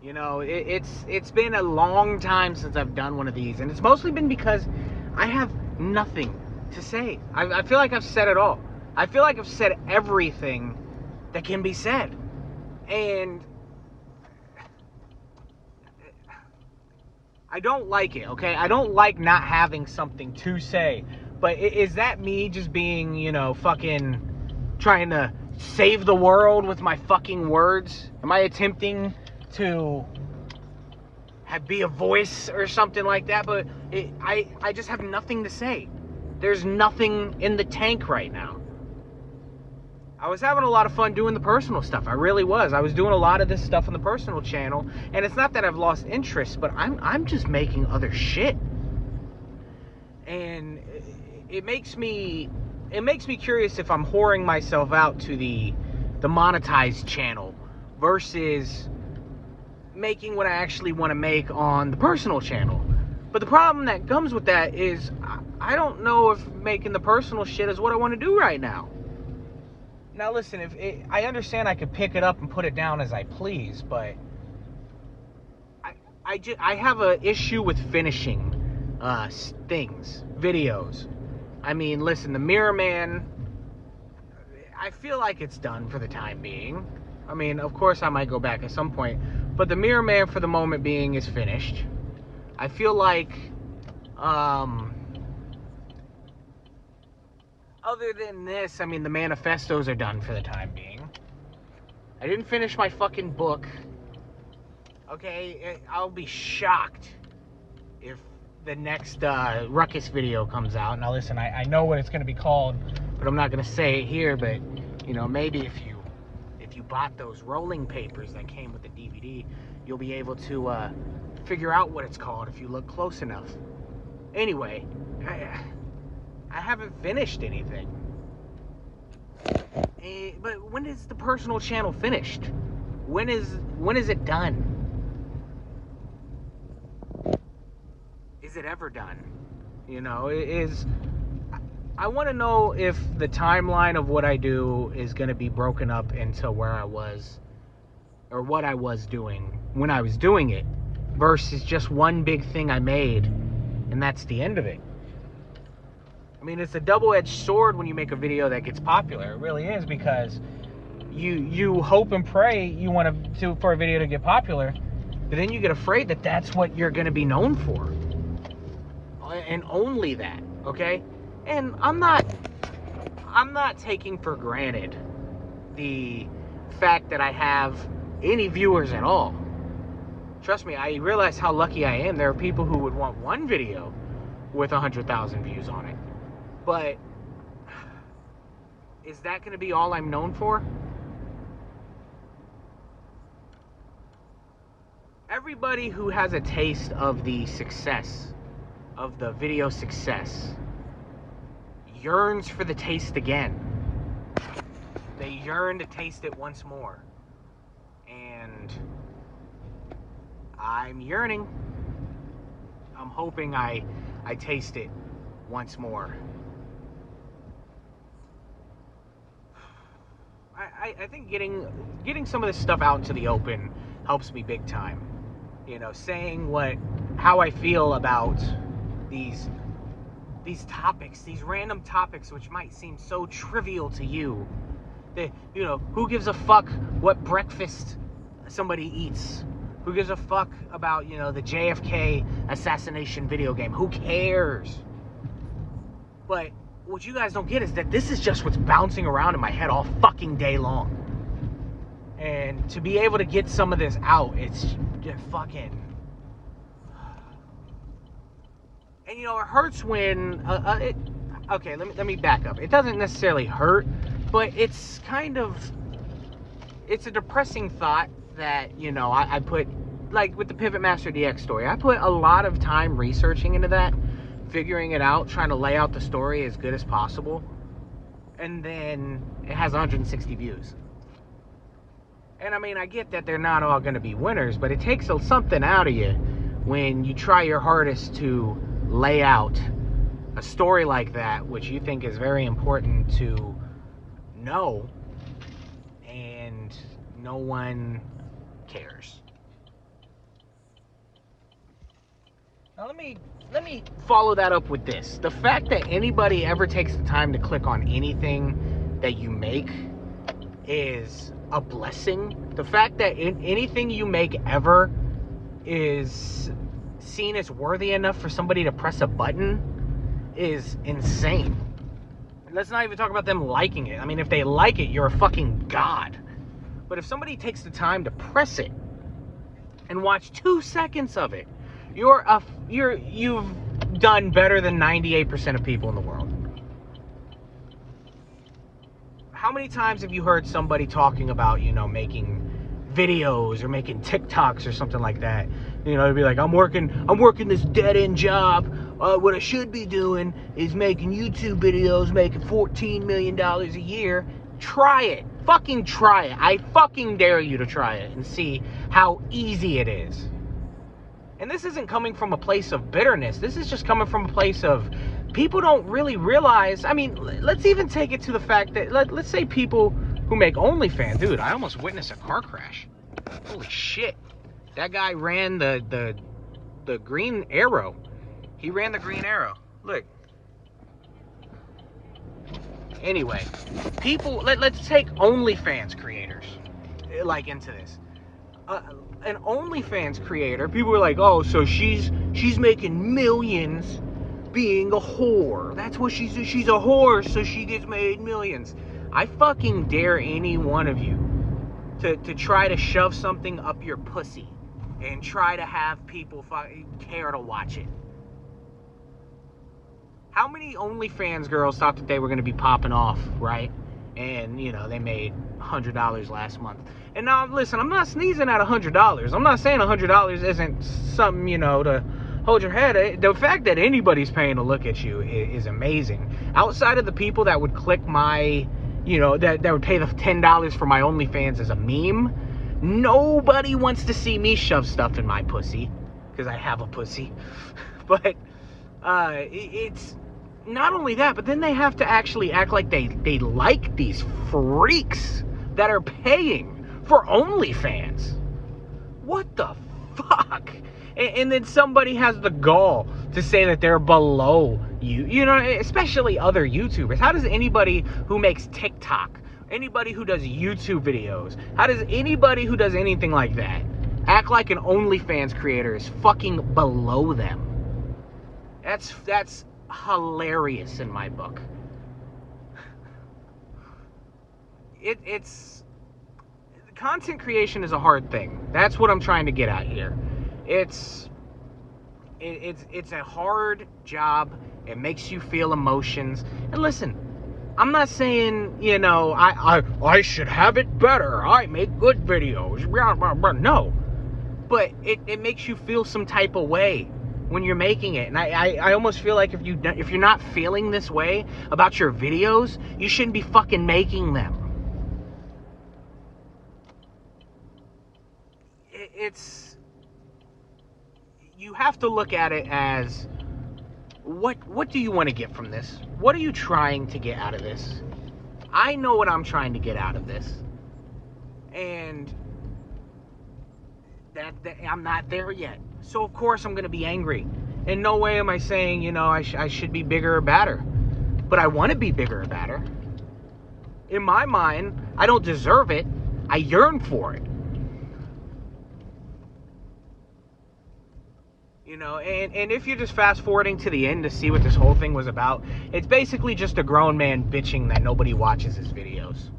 You know, it's been a long time since I've done one of these, and it's mostly been because I have nothing to say. I feel like I've said it all. I feel like I've said everything that can be said. And I don't like it, okay? I don't like not having something to say. But is that me just being, you know, fucking trying to save the world with my fucking words? Am I attempting to be a voice or something like that? But I just have nothing to say. There's nothing in the tank right now. I was having a lot of fun doing the personal stuff. I really was. I was doing a lot of this stuff on the personal channel, and it's not that I've lost interest, but I'm just making other shit. And it makes me curious if I'm whoring myself out to the monetized channel versus making what I actually want to make on the personal channel. But the problem that comes with that is I don't know if making the personal shit is what I want to do right now. Now listen, I understand I could pick it up and put it down as I please, but I have an issue with finishing things, videos. I mean, listen, the Mirror Man, I feel like it's done for the time being. I mean, of course I might go back at some point, but the Mirror Man for the moment being is finished. I feel like, other than this, I mean, the manifestos are done for the time being. I didn't finish my fucking book. Okay, I'll be shocked if the next Ruckus video comes out. Now listen, I know what it's going to be called, but I'm not going to say it here. But, you know, maybe if you bought those rolling papers that came with the DVD, you'll be able to figure out what it's called if you look close enough. Anyway, I haven't finished anything. But when is the personal channel finished? When is it done? Is it ever done? You know, I want to know if the timeline of what I do is going to be broken up into where I was, or what I was doing when I was doing it, versus just one big thing I made, and that's the end of it. I mean, it's a double-edged sword when you make a video that gets popular. It really is, because you hope and pray you want for a video to get popular, but then you get afraid that that's what you're going to be known for. And only that, okay? And I'm not taking for granted the fact that I have any viewers at all. Trust me, I realize how lucky I am. There are people who would want one video with 100,000 views on it. But is that going to be all I'm known for? Everybody who has a taste of the success, of the video success, yearns for the taste again. They yearn to taste it once more. And I'm yearning. I'm hoping I taste it once more. I think getting some of this stuff out into the open helps me big time. You know, saying how I feel about these topics, these random topics which might seem so trivial to you. You know, who gives a fuck what breakfast somebody eats? Who gives a fuck about, you know, the JFK assassination video game? Who cares? But what you guys don't get is that this is just what's bouncing around in my head all fucking day long. And to be able to get some of this out, it's just fucking... And, you know, it hurts when... okay, let me back up. It doesn't necessarily hurt, but it's kind of... It's a depressing thought that, you know, I put... Like, with the Pivot Master DX story, I put a lot of time researching into that, figuring it out, trying to lay out the story as good as possible. And then it has 160 views. And, I mean, I get that they're not all going to be winners, but it takes something out of you when you try your hardest to lay out a story like that, which you think is very important to know, and no one cares. Now let me follow that up with this. The fact that anybody ever takes the time to click on anything that you make is a blessing. The fact that anything you make ever is seen as worthy enough for somebody to press a button is insane. Let's not even talk about them liking it. I mean, if they like it, you're a fucking god. But if somebody takes the time to press it and watch 2 seconds of it, you've done better than 98% of people in the world. How many times have you heard somebody talking about, making videos or making TikToks or something like that? It'd be like, I'm working this dead-end job. What I should be doing is making YouTube videos, making $14 million a year. Try it. Fucking try it. I fucking dare you to try it and see how easy it is. And this isn't coming from a place of bitterness. This is just coming from a place of people don't really realize. I mean, let's even take it to the fact that, let's say people who make OnlyFans. Dude, I almost witnessed a car crash. Holy shit. That guy ran the green arrow. He ran the green arrow. Look. Anyway, people, let's take OnlyFans creators into this. An OnlyFans creator, people are like, oh, so she's making millions being a whore. That's what she's a whore, so she gets made millions. I fucking dare any one of you to try to shove something up your pussy and try to have people care to watch it. How many OnlyFans girls thought that they were going to be popping off, right? And, they made $100 last month. And now, listen, I'm not sneezing at $100. I'm not saying $100 isn't something, to hold your head. The fact that anybody's paying to look at you is amazing. Outside of the people that would click my, that would pay the $10 for my OnlyFans as a meme, nobody wants to see me shove stuff in my pussy, because I have a pussy. But it's not only that, but then they have to actually act like they like these freaks that are paying for OnlyFans. What the fuck? And then somebody has the gall to say that they're below you, especially other YouTubers. How does anybody who makes TikTok, anybody who does YouTube videos, how does anybody who does anything like that act like an OnlyFans creator is fucking below them? That's hilarious in my book. It's content creation is a hard thing. That's what I'm trying to get at here. It's a hard job. It makes you feel emotions. And listen, I'm not saying, I should have it better. I make good videos. No. But it makes you feel some type of way when you're making it. And I almost feel like if you're not feeling this way about your videos, you shouldn't be fucking making them. You have to look at it as, what do you want to get from this? What are you trying to get out of this? I know what I'm trying to get out of this. And that I'm not there yet. So of course I'm going to be angry. In no way am I saying, I should be bigger or badder. But I want to be bigger or badder. In my mind, I don't deserve it. I yearn for it. And if you're just fast forwarding to the end to see what this whole thing was about, it's basically just a grown man bitching that nobody watches his videos.